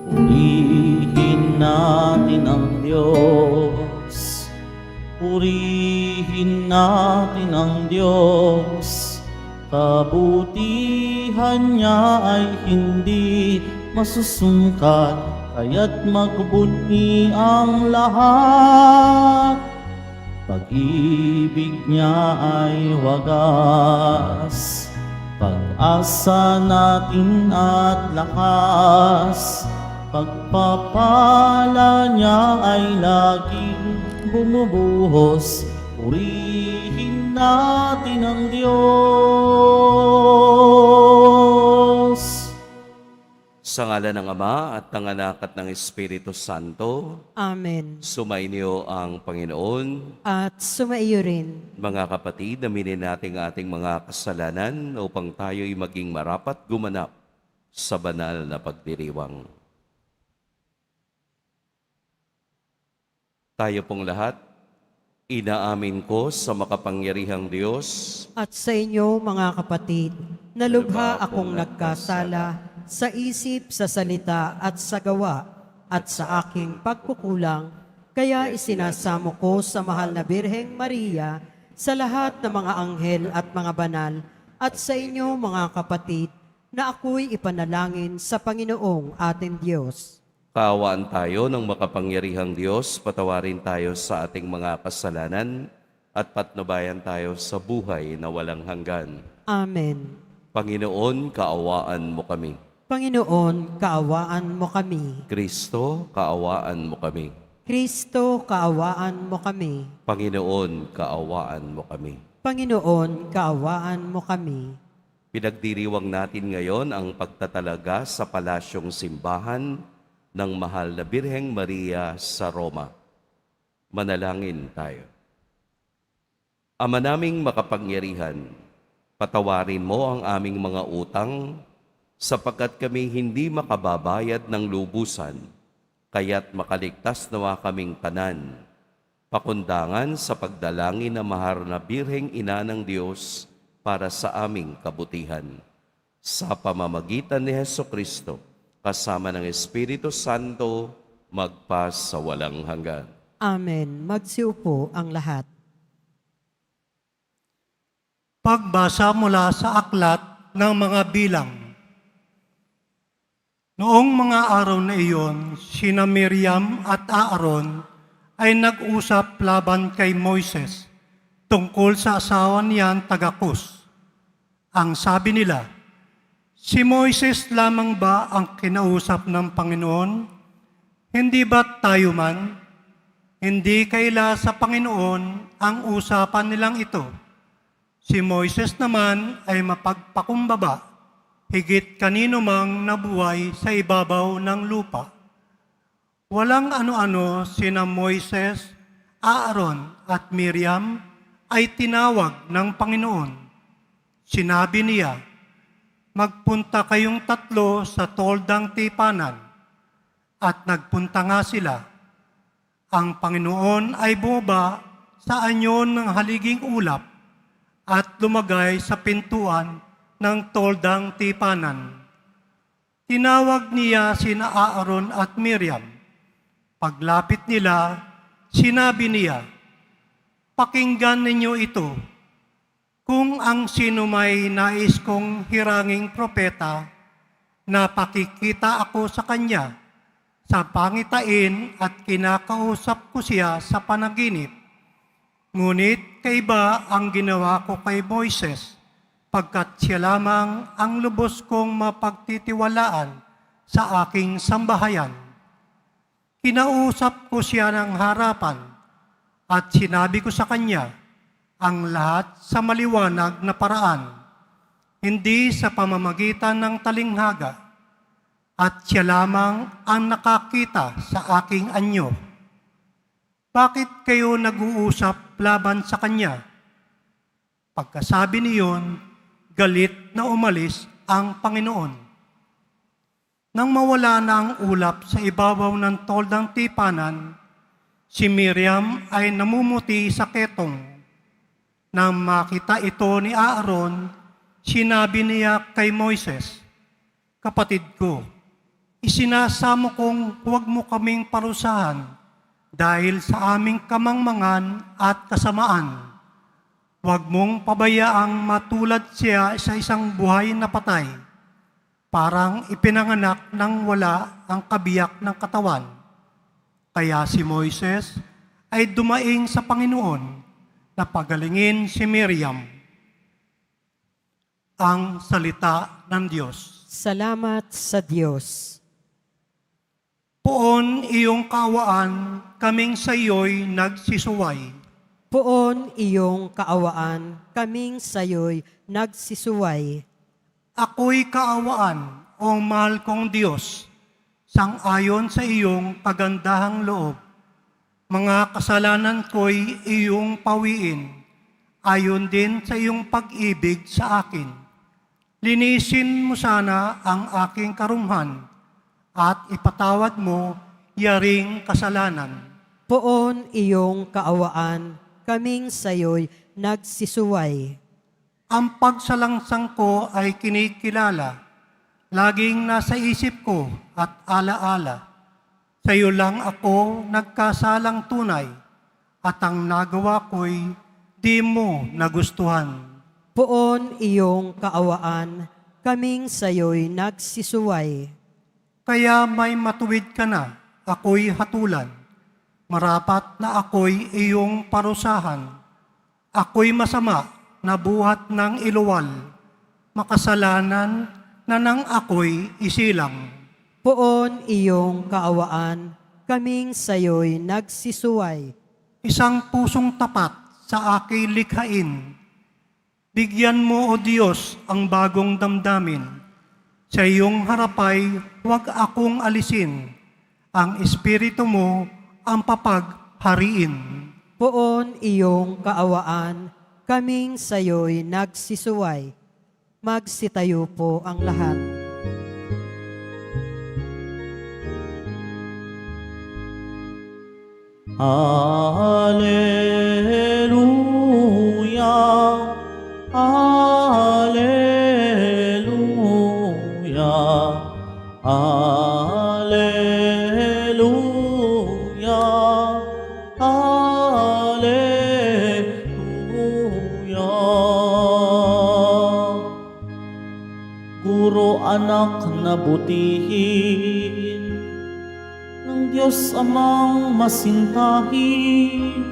Purihin natin ang Diyos. Purihin natin ang Diyos. Kabutihan niya ay hindi masusungkat, kaya't magbunyi ang lahat. Pag-ibig niya ay wagas, pag-asa natin at lakas. Pagpapala niya ay laging bumubuhos. Purihin natin ang Diyos. Sa ngalan ng Ama at ng Anak at ng Espiritu Santo, Amen. sumainyo ang Panginoon. At sumaiyo rin. Mga kapatid, aminin natin ating mga kasalanan upang tayo'y maging marapat gumanap sa banal na pagdiriwang. Tayo pong lahat, inaamin ko sa makapangyarihang Diyos At sa inyo, mga kapatid, na lubha akong nagkasala sa isip, sa salita at sa gawa, at sa aking pagkukulang, kaya isinasamo ko sa mahal na Birheng Maria, sa lahat ng mga anghel at mga banal, at sa inyo, mga kapatid, na ako'y ipanalangin sa Panginoong ating Diyos. Kaawaan tayo ng makapangyarihang Diyos, patawarin tayo sa ating mga kasalanan at patnubayan tayo sa buhay na walang hanggan. Amen. Panginoon, kaawaan mo kami. Panginoon, kaawaan mo kami. Kristo, kaawaan mo kami. Kristo, kaawaan mo kami. Panginoon, kaawaan mo kami. Panginoon, kaawaan mo kami. Pinagdiriwang natin ngayon ang pagtatalaga sa palasyong simbahan ng Mahal na Birheng Maria sa Roma. Manalangin tayo. Ama naming makapangyarihan, patawarin mo ang aming mga utang sapagkat kami hindi makababayad ng lubusan, kaya't makaligtas nawa kaming tanan. Pakundangan sa pagdalangin ng Mahal na Birheng Ina ng Diyos para sa aming kabutihan. Sa pamamagitan ni Hesukristo, kasama ng Espiritu Santo, magpas sa walang hanggan. Amen. Magsiupo ang lahat. Pagbasa mula sa aklat ng mga bilang. Noong mga araw na iyon, sina Miriam at Aaron ay nag-usap laban kay Moises tungkol sa asawa niyan taga-Kus. Ang sabi nila, si Moises lamang ba ang kinausap ng Panginoon? Hindi ba tayo man? Hindi kaila sa Panginoon ang usapan nilang ito. Si Moises naman ay mapagpakumbaba, higit kanino mang nabuhay sa ibabaw ng lupa. Walang ano-ano sina Moises, Aaron at Miriam ay tinawag ng Panginoon. Sinabi niya, magpunta kayong tatlo sa toldang tipanan. At nagpunta nga sila. Ang Panginoon ay bumaba sa anyon ng haliging ulap at lumagay sa pintuan ng toldang tipanan. Tinawag niya sina Aaron at Miriam. Paglapit nila, sinabi niya, pakinggan ninyo ito. Kung ang sino may nais kong hiranging propeta, napakikita ako sa kanya sa pangitain at kinakausap ko siya sa panaginip. Ngunit kaiba ang ginawa ko kay Moises, pagkat siya lamang ang lubos kong mapagtitiwalaan sa aking sambahayan. Kinausap ko siya ng harapan at sinabi ko sa kanya, ang lahat sa maliwanag na paraan, hindi sa pamamagitan ng talinghaga, at siya lamang ang nakakita sa aking anyo. Bakit kayo nag-uusap laban sa kanya? Pagkasabi niyon, galit na umalis ang Panginoon. Nang mawala na ang ulap sa ibabaw ng toldang tipanan, si Miriam ay namumuti sa ketong. Nang makita ito ni Aaron, sinabi niya kay Moises, kapatid ko, isinasamo kong huwag mo kaming parusahan dahil sa aming kamangmangan at kasamaan. Huwag mong pabayaang matulad siya sa isang buhay na patay, parang ipinanganak ng wala ang kabiyak ng katawan. Kaya si Moises ay dumaing sa Panginoon na pagalingin si Miriam. Ang salita ng Diyos. Salamat sa Diyos. Poon iyong kawaan, kaming sa iyo'y nagsisuway. Poon iyong kaawaan, kaming sayo'y nagsisuway. Ako'y kaawaan, o mahal kong Diyos, sang-ayon sa iyong kagandahang loob. Mga kasalanan ko'y iyong pawiin, ayon din sa iyong pag-ibig sa akin. Linisin mo sana ang aking karumhan, at ipatawad mo yaring kasalanan. Poon iyong kaawaan, kaming sayo'y nagsisuway. Ang pagsalangsang ko ay kinikilala, laging nasa isip ko at alaala. Sa iyo lang ako nagkasalang tunay, at ang nagawa ko'y di mo nagustuhan. Poon iyong kaawaan, kaming sayo'y nagsisuway. Kaya may matuwid ka na, ako'y hatulan. Marapat na ako'y iyong parusahan. Ako'y masama na buhat ng iluwal, makasalanan na nang ako'y isilang. Poon iyong kaawaan, kaming sayo'y nagsisuway. Isang pusong tapat sa aking likhain. Bigyan mo, O Diyos, ang bagong damdamin. Sa iyong harapay, huwag akong alisin. Ang Espiritu mo ang papaghariin. Poon iyong kaawaan, kaming sayo'y nagsisuway. Magsitayo po ang lahat. Hallelujah, Hallelujah, Hallelujah, Hallelujah. Guro anak na butihin ng Diyos amang masintahin,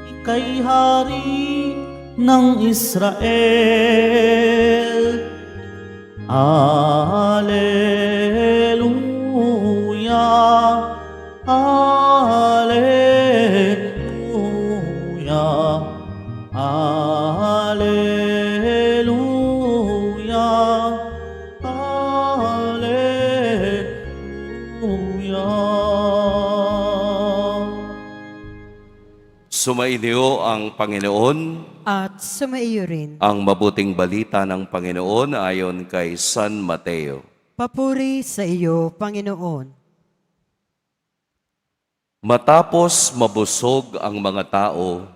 ika'y hari ng Israel. Hallelujah, Hallelujah, Hallelujah, Hallelujah. Sumainyo ang Panginoon. At sumaiyo rin. Ang mabuting balita ng Panginoon ayon kay San Mateo. Papuri sa iyo, Panginoon. Matapos mabusog ang mga tao,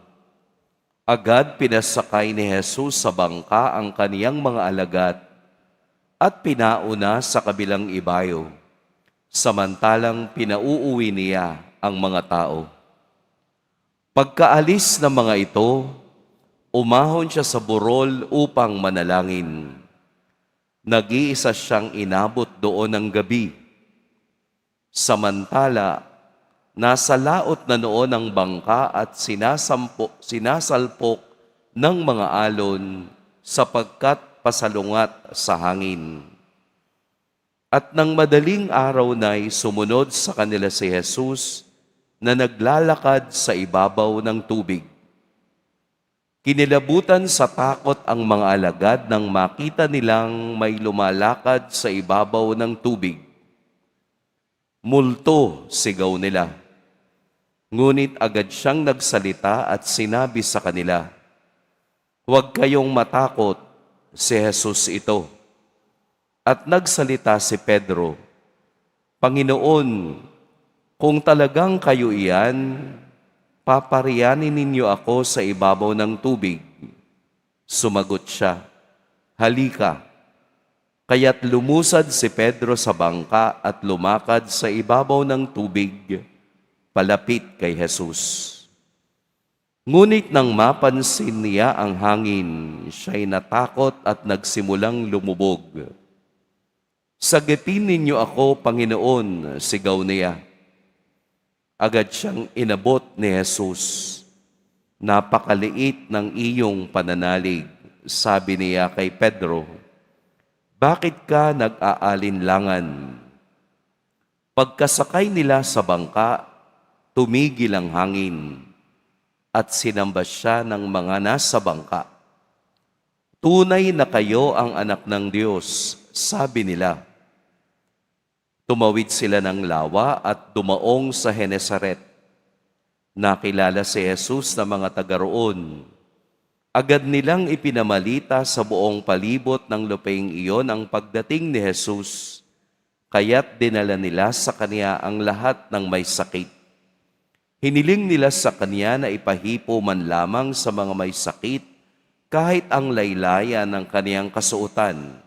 agad pinasakay ni Jesus sa bangka ang kaniyang mga alagad at pinauna sa kabilang ibayo, samantalang pinauuwi niya ang mga tao. Pagkaalis ng mga ito, umahon siya sa burol upang manalangin. Nag-iisa siyang inabot doon ng gabi. Samantala, nasa laot na noon ang bangka at sinasalpok ng mga alon sapagkat pasalungat sa hangin. At nang madaling araw na'y sumunod sa kanila si Jesus na naglalakad sa ibabaw ng tubig. Kinilabutan sa takot ang mga alagad nang makita nilang may lumalakad sa ibabaw ng tubig. Multo, sigaw nila. Ngunit agad siyang nagsalita at sinabi sa kanila, "Huwag kayong matakot, si Jesus ito." At nagsalita si Pedro, "Panginoon, kung talagang kayo iyan, paparianin ninyo ako sa ibabaw ng tubig." Sumagot siya, "Halika." Kaya't lumusad si Pedro sa bangka at lumakad sa ibabaw ng tubig, palapit kay Jesus. Ngunit nang mapansin niya ang hangin, siya'y natakot at nagsimulang lumubog. "Sagipin ninyo ako, Panginoon," sigaw niya. Agad siyang inabot ni Jesus. "Napakaliit ng iyong pananalig," sabi niya kay Pedro. "Bakit ka nag-aalinlangan?" Pagkasakay nila sa bangka, tumigil ang hangin at sinamba siya ng mga nasa bangka. "Tunay na kayo ang anak ng Diyos," sabi nila. Tumawid sila ng lawa at dumaong sa Genesaret. Nakilala si Jesus ng mga taga roon. Agad nilang ipinamalita sa buong palibot ng lupaing iyon ang pagdating ni Jesus, kaya't dinala nila sa kanya ang lahat ng may sakit. Hiniling nila sa kanya na ipahipo man lamang sa mga may sakit kahit ang laylayan ng kaniyang kasuotan,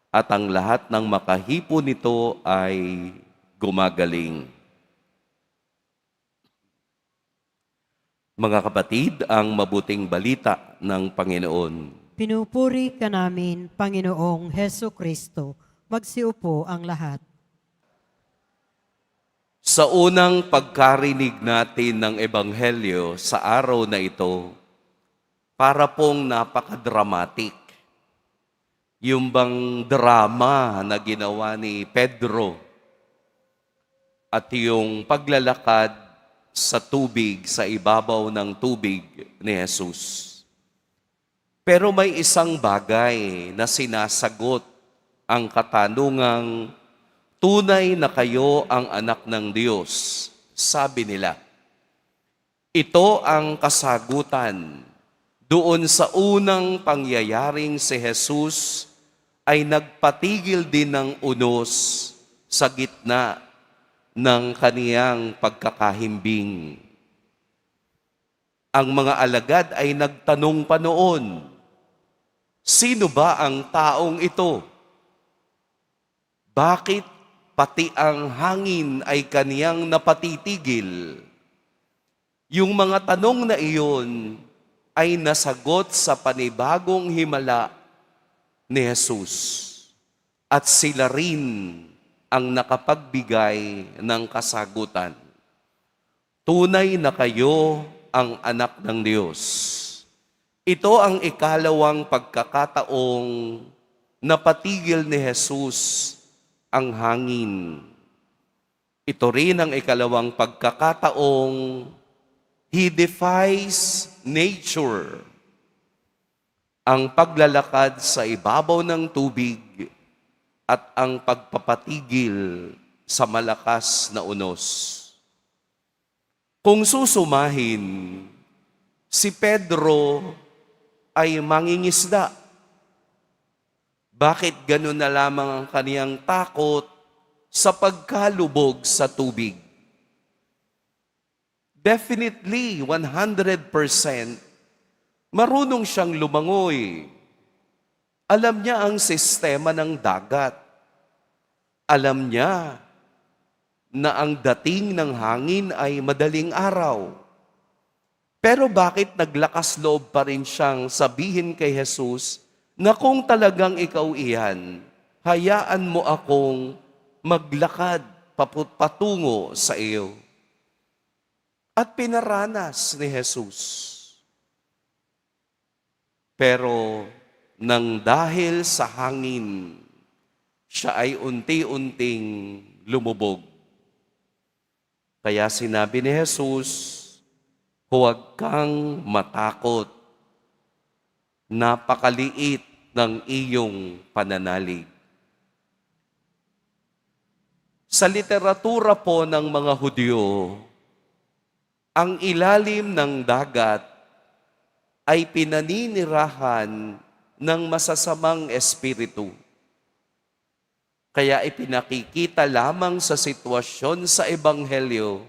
at ang lahat ng makahipo nito ay gumagaling. Mga kapatid, ang mabuting balita ng Panginoon. Pinupuri ka namin, Panginoong Heso Kristo. Magsiupo ang lahat. Sa unang pagkarinig natin ng Ebanghelyo sa araw na ito, para pong napaka-dramatic. Yung bang drama na ginawa ni Pedro at yung paglalakad sa tubig, sa ibabaw ng tubig ni Jesus. Pero may isang bagay na sinasagot ang katanungang, "Tunay na kayo ang anak ng Diyos," sabi nila. Ito ang kasagutan doon sa unang pangyayaring si Jesus ay nagpatigil din ng unos sa gitna ng kaniyang pagkakahimbing. Ang mga alagad ay nagtanong pa noon, "Sino ba ang taong ito? Bakit pati ang hangin ay kaniyang napatitigil?" Yung mga tanong na iyon ay nasagot sa panibagong himala ni Jesus. At sila rin ang nakapagbigay ng kasagutan. Tunay na kayo ang anak ng Diyos. Ito ang ikalawang pagkakataong napatigil ni Jesus ang hangin. Ito rin ang ikalawang pagkakataong He defies nature. Ang paglalakad sa ibabaw ng tubig at ang pagpapatigil sa malakas na unos. Kung susumahin, si Pedro ay mangingisda. Bakit ganun na lamang ang kaniyang takot sa pagkalubog sa tubig? Definitely, 100%, marunong siyang lumangoy. Alam niya ang sistema ng dagat. Alam niya na ang dating ng hangin ay madaling araw. Pero bakit naglakas loob pa rin siyang sabihin kay Jesus na kung talagang ikaw iyan, hayaan mo akong maglakad patungo sa iyo? At pinaranas ni Jesus. Pero nang dahil sa hangin, siya ay unti-unting lumubog. Kaya sinabi ni Jesus, "Huwag kang matakot. Napakaliit ng iyong pananalig." Sa literatura po ng mga Hudyo, ang ilalim ng dagat ay pinaninirahan ng masasamang espiritu. Kaya ipinakikita lamang sa sitwasyon sa Ebanghelyo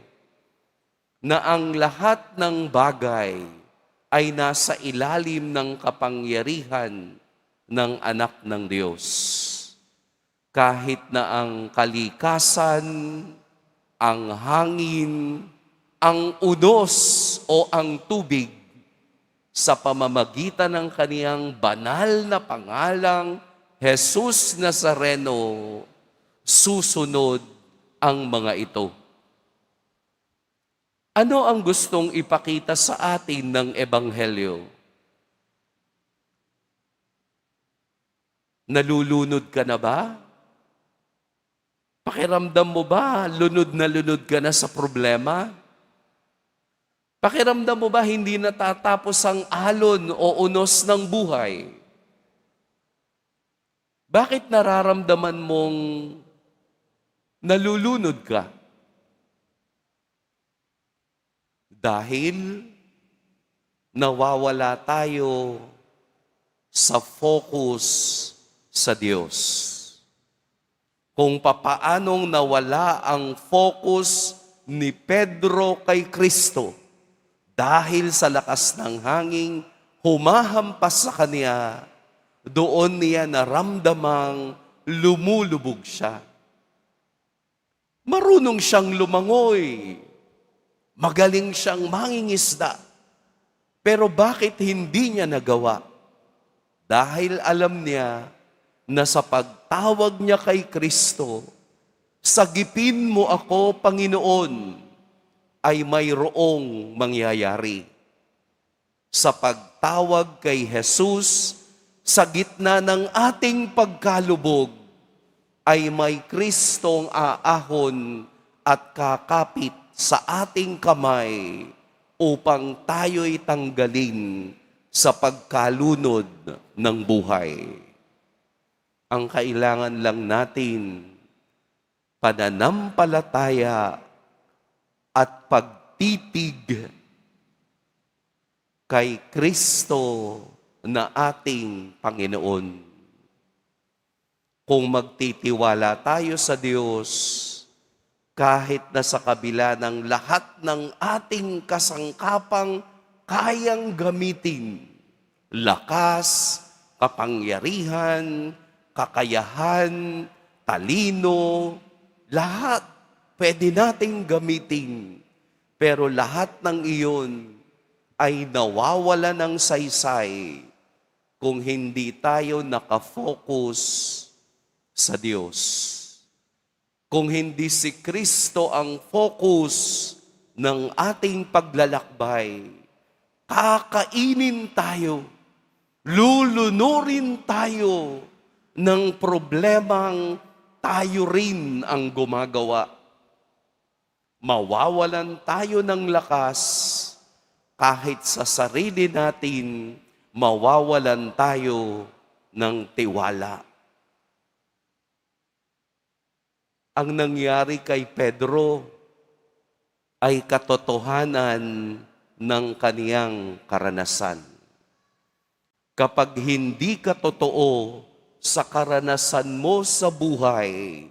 na ang lahat ng bagay ay nasa ilalim ng kapangyarihan ng anak ng Diyos. Kahit na ang kalikasan, ang hangin, ang unos o ang tubig sa pamamagitan ng kaniyang banal na pangalang Jesus Nazareno, susunod ang mga ito. Ano ang gustong ipakita sa atin ng Ebanghelyo? Nalulunod ka na ba? Pakiramdam mo ba, lunod na lunod ka na sa problema? Pakiramdam mo ba hindi natatapos ang alon o unos ng buhay? Bakit nararamdaman mong nalulunod ka? Dahil nawawala tayo sa focus sa Diyos. Kung papaanong nawala ang focus ni Pedro kay Kristo dahil sa lakas ng hangin humahampas sa kanya, doon niya naramdamang lumulubog siya. Marunong siyang lumangoy. Magaling siyang mangingisda. Pero bakit hindi niya nagawa? Dahil alam niya na sa pagtawag niya kay Kristo, sagipin mo ako, Panginoon, ay mayroong mangyayari. Sa pagtawag kay Jesus, sa gitna ng ating pagkalubog, ay may Kristong aahon at kakapit sa ating kamay upang tayo'y tanggalin sa pagkalunod ng buhay. Ang kailangan lang natin, pananampalataya at pagtitig kay Kristo na ating Panginoon. Kung magtitiwala tayo sa Diyos, kahit na sa kabila ng lahat ng ating kasangkapang kayang gamitin, lakas, kapangyarihan, kakayahan, talino, lahat pwede nating gamitin. Pero lahat ng iyon ay nawawala ng saysay kung hindi tayo nakafocus sa Diyos. Kung hindi si Kristo ang focus ng ating paglalakbay, kakainin tayo, lulunurin tayo ng problemang tayo rin ang gumagawa. Mawawalan tayo ng lakas kahit sa sarili natin, mawawalan tayo ng tiwala. Ang nangyari kay Pedro ay katotohanan ng kaniyang karanasan. Kapag hindi ka totoo sa karanasan mo sa buhay,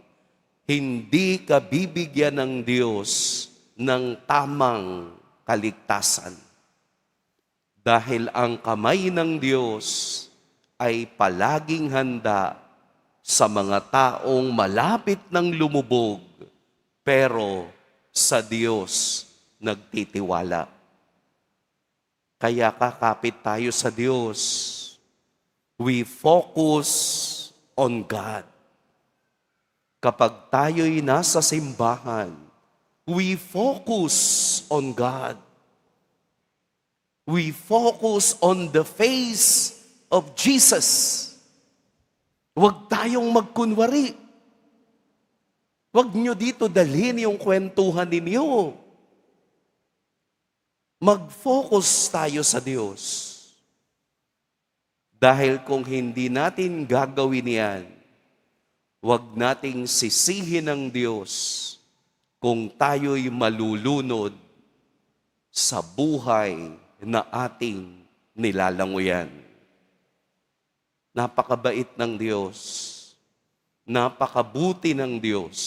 hindi ka bibigyan ng Diyos ng tamang kaligtasan. Dahil ang kamay ng Diyos ay palaging handa sa mga taong malapit ng lumubog, pero sa Diyos nagtitiwala. Kaya kakapit tayo sa Diyos. We focus on God. Kapag tayo'y nasa simbahan, we focus on God. We focus on the face of Jesus. Huwag tayong magkunwari. Huwag nyo dito dalhin yung kwentuhan ninyo. Mag-focus tayo sa Diyos. Dahil kung hindi natin gagawin yan, huwag nating sisihin ng Diyos kung tayo'y malulunod sa buhay na ating nilalanguyan. Napakabait ng Diyos. Napakabuti ng Diyos.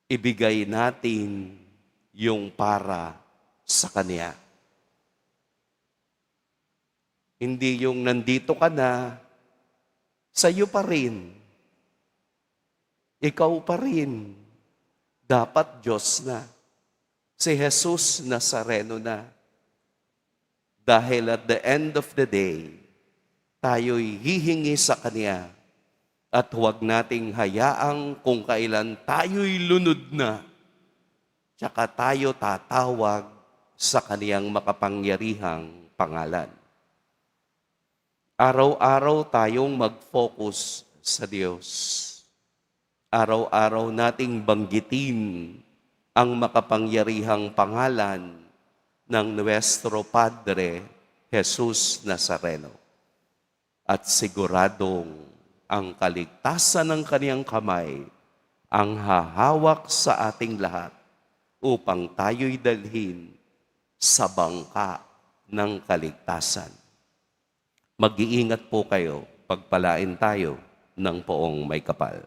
Ibigay natin yung para sa Kanya. Hindi yung nandito ka na, sa'yo pa rin. ikaw pa rin. Dapat Diyos na. Si Jesus Nazareno na. Dahil at the end of the day, tayo'y hihingi sa Kanya at huwag nating hayaang kung kailan tayo'y lunod na, tsaka tayo tatawag sa Kaniyang makapangyarihang pangalan. Araw-araw tayong mag-focus sa Diyos. Araw-araw nating banggitin ang makapangyarihang pangalan ng Nuestro Padre Jesus Nazareno. At siguradong ang kaligtasan ng Kaniyang kamay ang hahawak sa ating lahat upang tayo'y dalhin sa bangka ng kaligtasan. Mag-iingat po kayo, pagpalain tayo ng poong may kapal.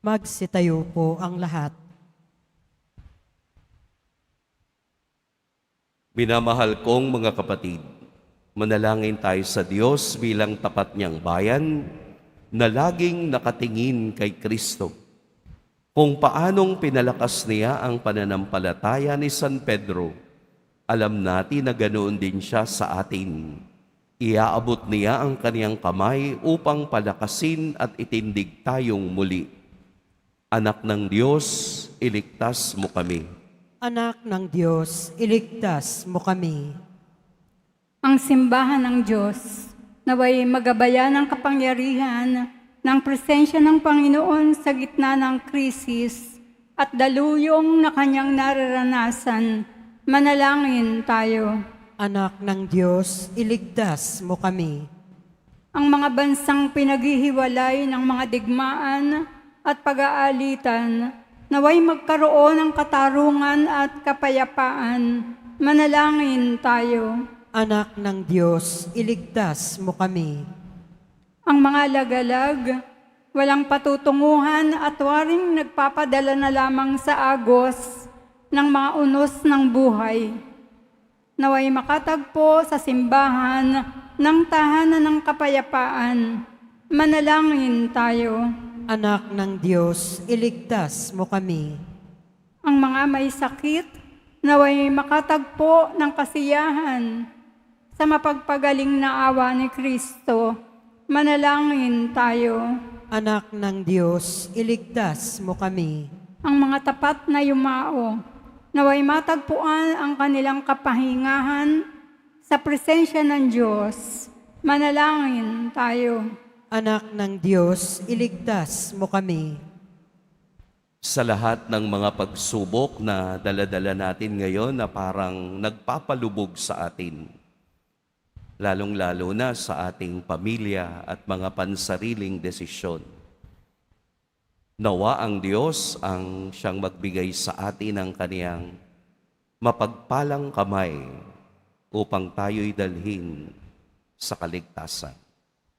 Magsitayo po ang lahat. Minamahal kong mga kapatid, manalangin tayo sa Diyos bilang tapat niyang bayan na laging nakatingin kay Kristo. Kung paanong pinalakas niya ang pananampalataya ni San Pedro, alam natin na ganoon din siya sa atin. Iaabot niya ang kaniyang kamay upang palakasin at itindig tayong muli. Anak ng Diyos, iligtas mo kami. Anak ng Diyos, iligtas mo kami. Ang simbahan ng Diyos, naway magabayan ng kapangyarihan ng presensya ng Panginoon sa gitna ng krisis at daluyong na kanyang nararanasan. Manalangin tayo. Anak ng Diyos, iligtas mo kami. Ang mga bansang pinaghihiwalay ng mga digmaan at pag-aalitan, naway magkaroon ng katarungan at kapayapaan. Manalangin tayo. Anak ng Diyos, iligtas mo kami. Ang mga lagalag, walang patutunguhan at waring nagpapadala na lamang sa agos ng mga unos ng buhay. Naway makatagpo sa simbahan ng tahanan ng kapayapaan. Manalangin tayo. Anak ng Diyos, iligtas mo kami. Ang mga may sakit, naway makatagpo ng kasiyahan sa mapagpagaling na awa ni Kristo. Manalangin tayo. Anak ng Diyos, iligtas mo kami. Ang mga tapat na yumao, naway matagpuan ang kanilang kapahingahan sa presensya ng Diyos. Manalangin tayo. Anak ng Diyos, iligtas mo kami. Sa lahat ng mga pagsubok na dala-dala natin ngayon na parang nagpapalubog sa atin, lalong-lalo na sa ating pamilya at mga pansariling desisyon. Nawa ang Diyos ang siyang magbigay sa atin ng kaniyang mapagpalang kamay upang tayo'y dalhin sa kaligtasan.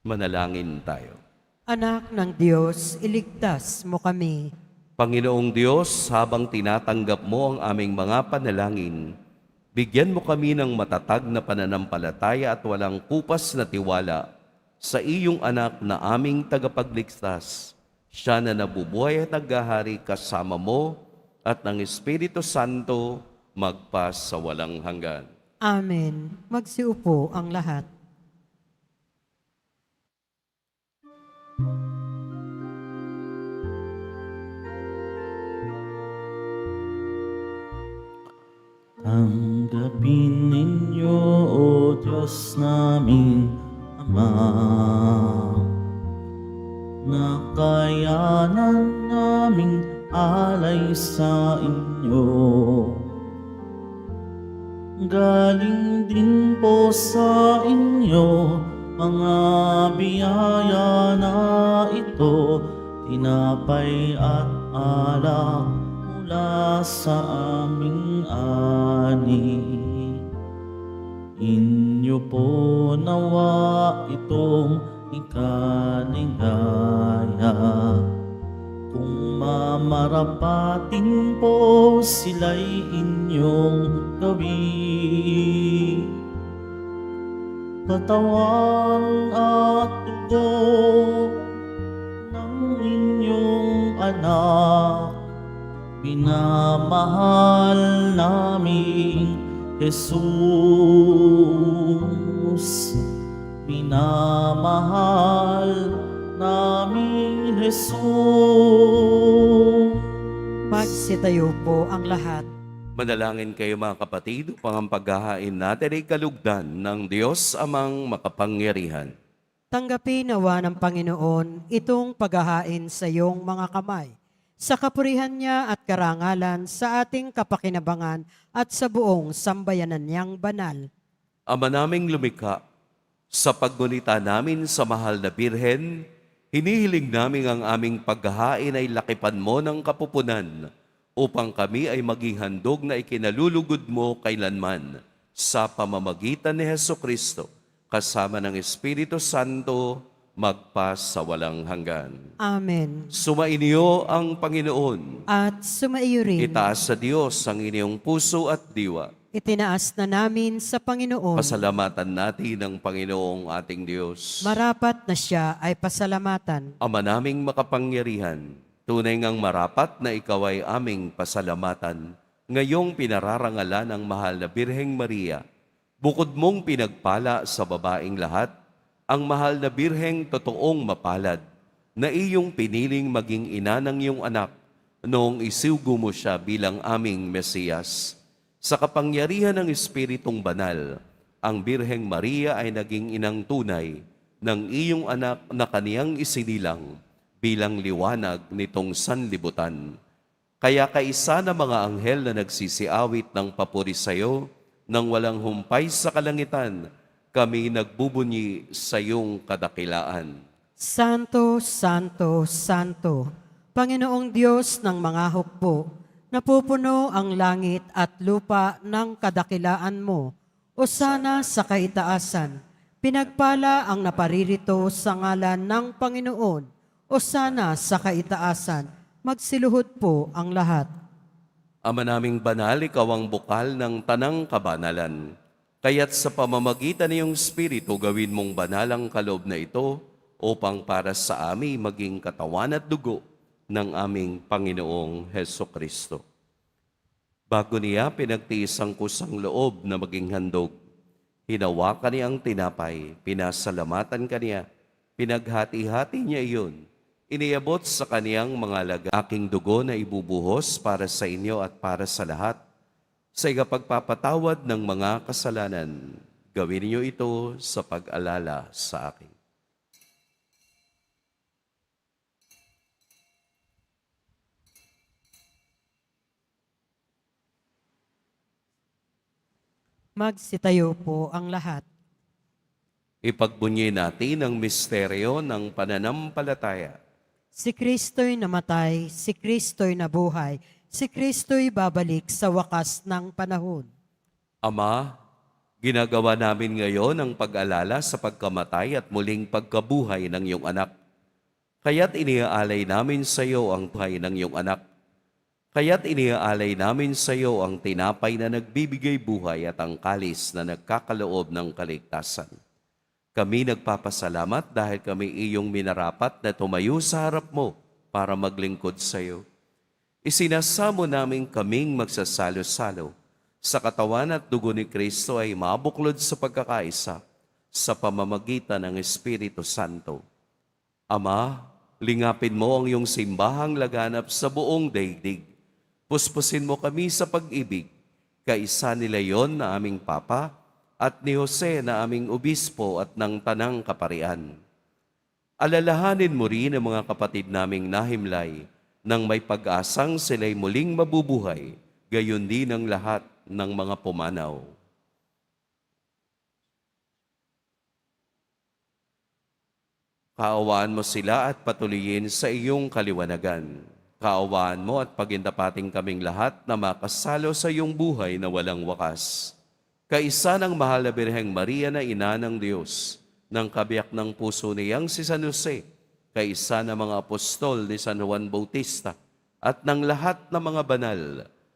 Manalangin tayo. Anak ng Diyos, iligtas mo kami. Panginoong Diyos, habang tinatanggap mo ang aming mga panalangin, bigyan mo kami ng matatag na pananampalataya at walang kupas na tiwala sa iyong anak na aming tagapagligtas. Siya na nabubuhay at naghahari kasama mo at ng Espiritu Santo magpa sa walang hanggan. Amen. Magsiupo ang lahat. Tanggapin ninyo, O Diyos namin, Ama, nakayanan naming alay sa inyo. Galing din po sa inyo mga biyaya na ito, tinapay at alak mula sa aming ani. Inyo po nawa itong ikaligaya. Kung mamarapatin po sila'y inyong gawin. Katawan at dugo ng inyong anak, pinamahal naming Jesus. Minamahal naming Jesus. Magsitayo po ang lahat. Manalangin kayo mga kapatid upang ang paghahain natin ay kalugdan ng Diyos amang makapangyarihan. Tanggapin nawa ng Panginoon itong paghahain sa iyong mga kamay, sa kapurihan niya at karangalan sa ating kapakinabangan at sa buong sambayanan niyang banal. Ama naming lumikha, sa paggunita namin sa mahal na Birhen, hinihiling namin ang aming paghahain ay lakipan mo ng kapupunan upang kami ay maging handog na ikinalulugod mo kailanman sa pamamagitan ni Hesukristo, kasama ng Espiritu Santo, magpa sa walang hanggan. Amen. Sumainyo ang Panginoon. At sumaiyo rin, Itaas sa Diyos ang inyong puso at diwa. itinaas na namin sa Panginoon. Pasalamatan natin ang Panginoong ating Diyos. Marapat na siya ay pasalamatan. Ama naming makapangyarihan, tunay ngang marapat na ikaw ay aming pasalamatan. Ngayong pinararangalan ang mahal na Birheng Maria, bukod mong pinagpala sa babaing lahat, ang mahal na Birheng totoong mapalad, na iyong piniling maging ina ng iyong anak, noong isugo mo siya bilang aming Mesiyas. Sa kapangyarihan ng Espiritong Banal, ang Birheng Maria ay naging inang tunay ng iyong anak na kaniyang isinilang bilang liwanag nitong sanlibutan. Kaya kaisa na mga anghel na nagsisiawit ng papuri sa iyo, nang walang humpay sa kalangitan, kami nagbubunyi sa iyong kadakilaan. Santo, Santo, Santo, Panginoong Diyos ng mga hukbo, napupuno ang langit at lupa ng kadakilaan mo. O sana sa kaitaasan, pinagpala ang naparirito sa ngalan ng Panginoon. O sana sa kaitaasan, magsiluhod po ang lahat. Ama naming banal, ikaw ang bukal ng tanang kabanalan. Kaya't sa pamamagitan ng iyong Espiritu, gawin mong banal ang kaloob na ito upang para sa amin maging katawan at dugo ng aming Panginoong Hesukristo. Bago niya pinagtiis ang kusang loob na maging handog, hinawakan niya ang tinapay, pinasalamatan kaniya, pinaghati-hati niya iyon, iniabot sa kaniyang mga laga, aking dugo na ibubuhos para sa inyo at para sa lahat, sa ikapagpapatawad ng mga kasalanan. Gawin niyo ito sa pag-alala sa akin. Magsitayo po ang lahat. Ipagbunyi natin ang misteryo ng pananampalataya. Si Kristo'y namatay, si Kristo'y nabuhay, si Kristo'y babalik sa wakas ng panahon. Ama, ginagawa namin ngayon ang pag-alala sa pagkamatay at muling pagkabuhay ng iyong anak. Kaya't iniaalay namin sa iyo ang buhay ng iyong anak. Kaya't iniaalay namin sa iyo ang tinapay na nagbibigay buhay at ang kalis na nagkakaloob ng kaligtasan. Kami nagpapasalamat dahil kami iyong minarapat na tumayo sa harap mo para maglingkod sa iyo. Isinasamo namin kaming magsasalo-salo sa katawan at dugo ni Kristo ay mabuklod sa pagkakaisa sa pamamagitan ng Espiritu Santo. Ama, lingapin mo ang iyong simbahang laganap sa buong daigdig. Puspusin mo kami sa pag-ibig, kaisa nila yon na aming Papa at ni Jose na aming Obispo at ng Tanang Kaparian. Alalahanin mo rin ang mga kapatid naming nahimlay nang may pag-asang sila'y muling mabubuhay, gayon din ang lahat ng mga pumanaw. Kaawaan mo sila at patuloyin sa iyong kaliwanagan. Kaawaan mo at pagindapating kaming lahat na makasalo sa iyong buhay na walang wakas. Kaisa ng mahal na Birheng Maria na ina ng Diyos, ng kabiyak ng puso niyang si San Jose, kaisa ng mga apostol ni San Juan Bautista, at ng lahat ng mga banal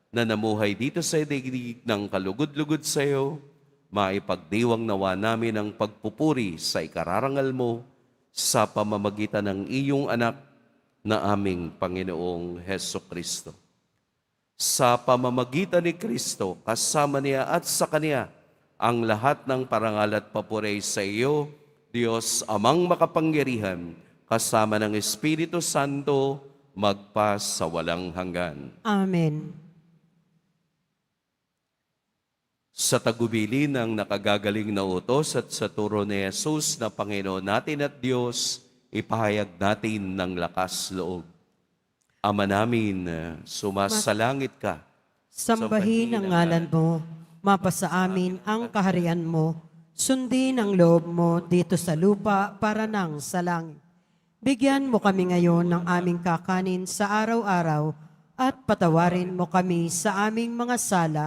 na namuhay dito sa daigdig ng kalugod-lugod sa iyo, maipagdiwang nawa namin ang pagpupuri sa ikararangal mo sa pamamagitan ng iyong anak na aming Panginoong Heso Kristo. Sa pamamagitan ni Kristo, kasama niya at sa Kanya, ang lahat ng parangal at papuri sa iyo, Diyos Amang makapangyarihan, kasama ng Espiritu Santo, magpa sa walang hanggan. Amen. Sa tagubili ng nakagagaling na utos at sa turo ni Jesus na Panginoon natin at Diyos, ipahayag natin ng lakas loob. Ama namin, sumasalangit ka. Sambahin ang ngalan mo, mapasa amin ang kaharian mo, sundin ang loob mo dito sa lupa para nang sa langit. Bigyan mo kami ngayon ng aming kakanin sa araw-araw at patawarin mo kami sa aming mga sala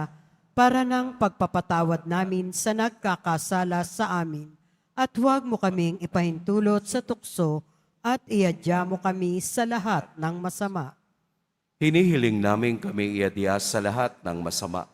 para ng pagpapatawad namin sa nagkakasala sa amin. At huwag mo kaming ipahintulot sa tukso at iadya mo kami sa lahat ng masama. Hinihiling namin kami iadya sa lahat ng masama.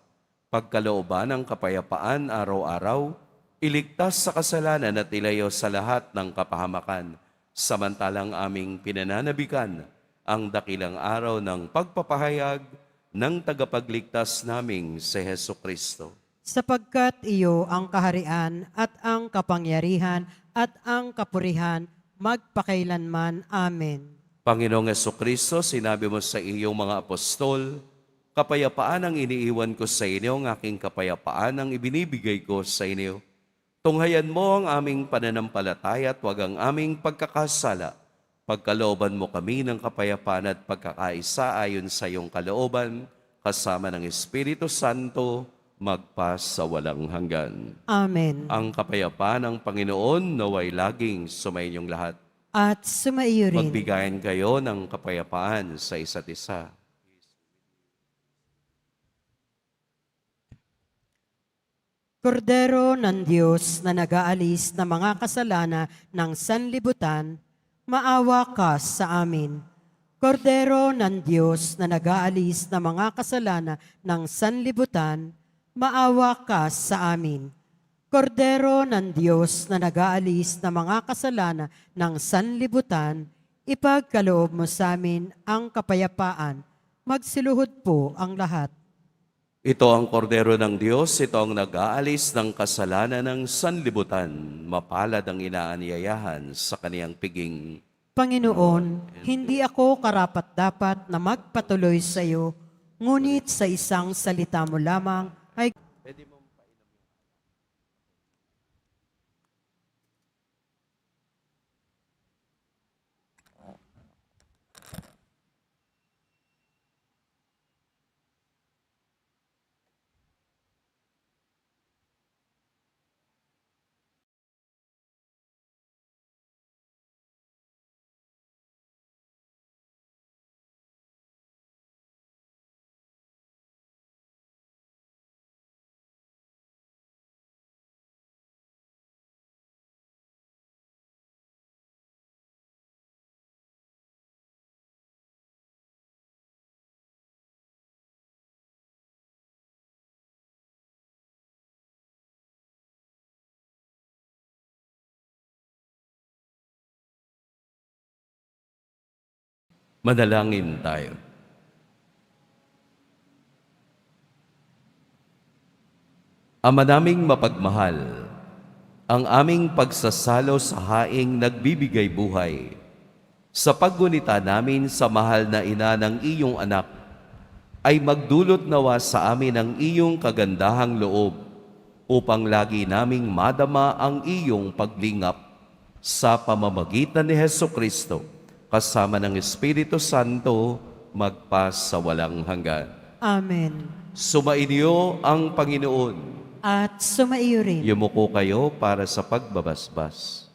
Pagkalooban ng kapayapaan araw-araw, iligtas sa kasalanan at ilayo sa lahat ng kapahamakan. Samantalang aming pinananabikan ang dakilang araw ng pagpapahayag ng tagapagligtas naming si Heso Kristo. Sapagkat iyo ang kaharian at ang kapangyarihan at ang kapurihan magpakailanman. Amen. Panginoong Heso Kristo, sinabi mo sa iyong mga apostol, kapayapaan ang iniiwan ko sa inyo, ang aking kapayapaan ang ibinibigay ko sa inyo. Tunghayan mo ang aming pananampalataya at huwag ang aming pagkakasala. Pagkalooban mo kami ng kapayapaan at pagkakaisa ayon sa iyong kalooban, kasama ng Espiritu Santo, magpa sa walang hanggan. Amen. Ang kapayapaan ng Panginoon naway laging sumainyong lahat. At sumaiyo rin. Magbigayan kayo ng kapayapaan sa isa't isa. Kordero ng Diyos na nag-aalis ng mga kasalanan ng sanlibutan, maawa ka sa amin. Kordero ng Diyos na nag-aalis ng mga kasalanan ng sanlibutan, maawa ka sa amin. Kordero ng Diyos na nag-aalis ng mga kasalanan ng sanlibutan, ipagkaloob mo sa amin ang kapayapaan. Magsiluhod po ang lahat. Ito ang kordero ng Diyos, ito ang nag-aalis ng kasalanan ng sanlibutan. Mapalad ang inaanyayahan sa kaniyang piging. Panginoon, hindi ako karapat-dapat na magpatuloy sa iyo, ngunit sa isang salita mo lamang ay Manalangin tayo. Ama naming mapagmahal, ang aming pagsasalo sa haing nagbibigay buhay, sa paggunita namin sa mahal na ina ng iyong anak, ay magdulot nawa sa amin ang iyong kagandahang loob upang lagi naming madama ang iyong paglingap sa pamamagitan ni Heso Kristo, kasama ng Espiritu Santo, magpa sa walang hanggan. Amen. Sumainyo ang Panginoon. At sumaiyo rin. Yumuko kayo para sa pagbabasbas.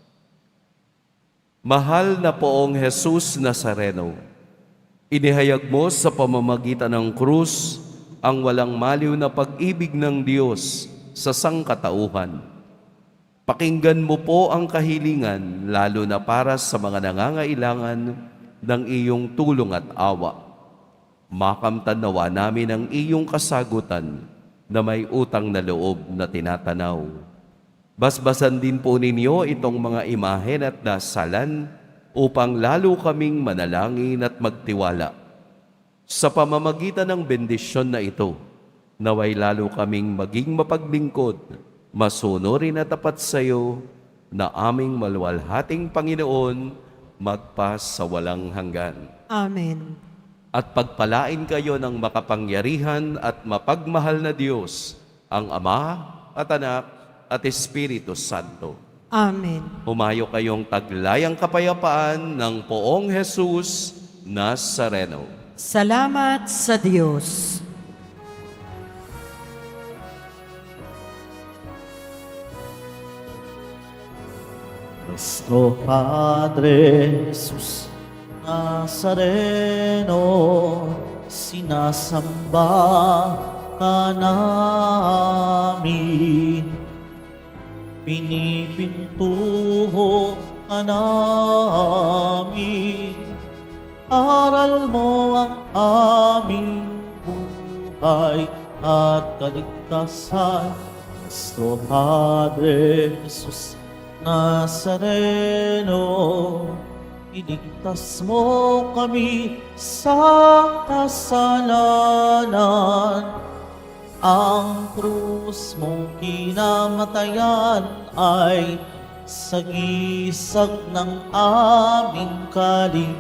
Mahal na poong Jesus Nazareno, inihayag mo sa pamamagitan ng krus ang walang maliw na pag-ibig ng Diyos sa sangkatauhan. Pakinggan mo po ang kahilingan, lalo na para sa mga nangangailangan ng iyong tulong at awa. Makamtan nawa namin ang iyong kasagutan na may utang na loob na tinatanaw. Basbasan din po ninyo itong mga imahen at dasalan upang lalo kaming manalangin at magtiwala. Sa pamamagitan ng bendisyon na ito, naway lalo kaming maging mapaglingkod, masunurin at tapat sa iyo, na aming maluwalhating Panginoon, magpas sa walang hanggan. Amen. At pagpalain kayo ng makapangyarihan at mapagmahal na Diyos, ang Ama at Anak at Espiritu Santo. Amen. Humayo kayong taglayang kapayapaan ng Poong Jesus Nazareno. Salamat sa Diyos. Nuestro Padre Jesus Nazareno, sinasamba ka namin. Pinipintuho ka namin. Aral mo ang aming buhay at kaligtasan. Nuestro Padre Jesus Nazareno, iligtas mo kami sa kasalanan. Ang krus mong kinamatayan ay sagisag ng aming kaligtasan.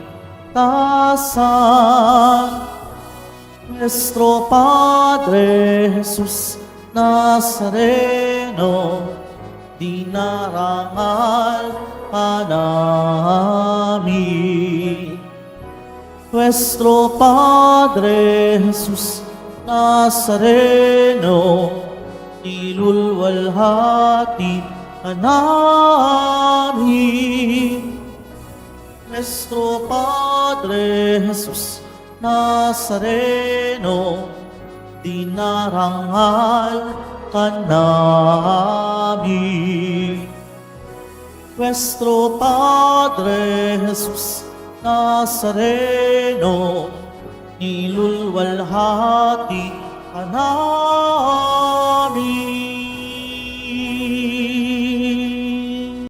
Nuestro Padre Jesus Nazareno, dinarangal ka namin. Nuestro Padre Jesus Nazareno, nilulwalhati ka namin. Nuestro Padre Jesus Nazareno, dinarangal ka namin. Nuestro Padre Jesus Nazareno, nilulwalhati ka namin.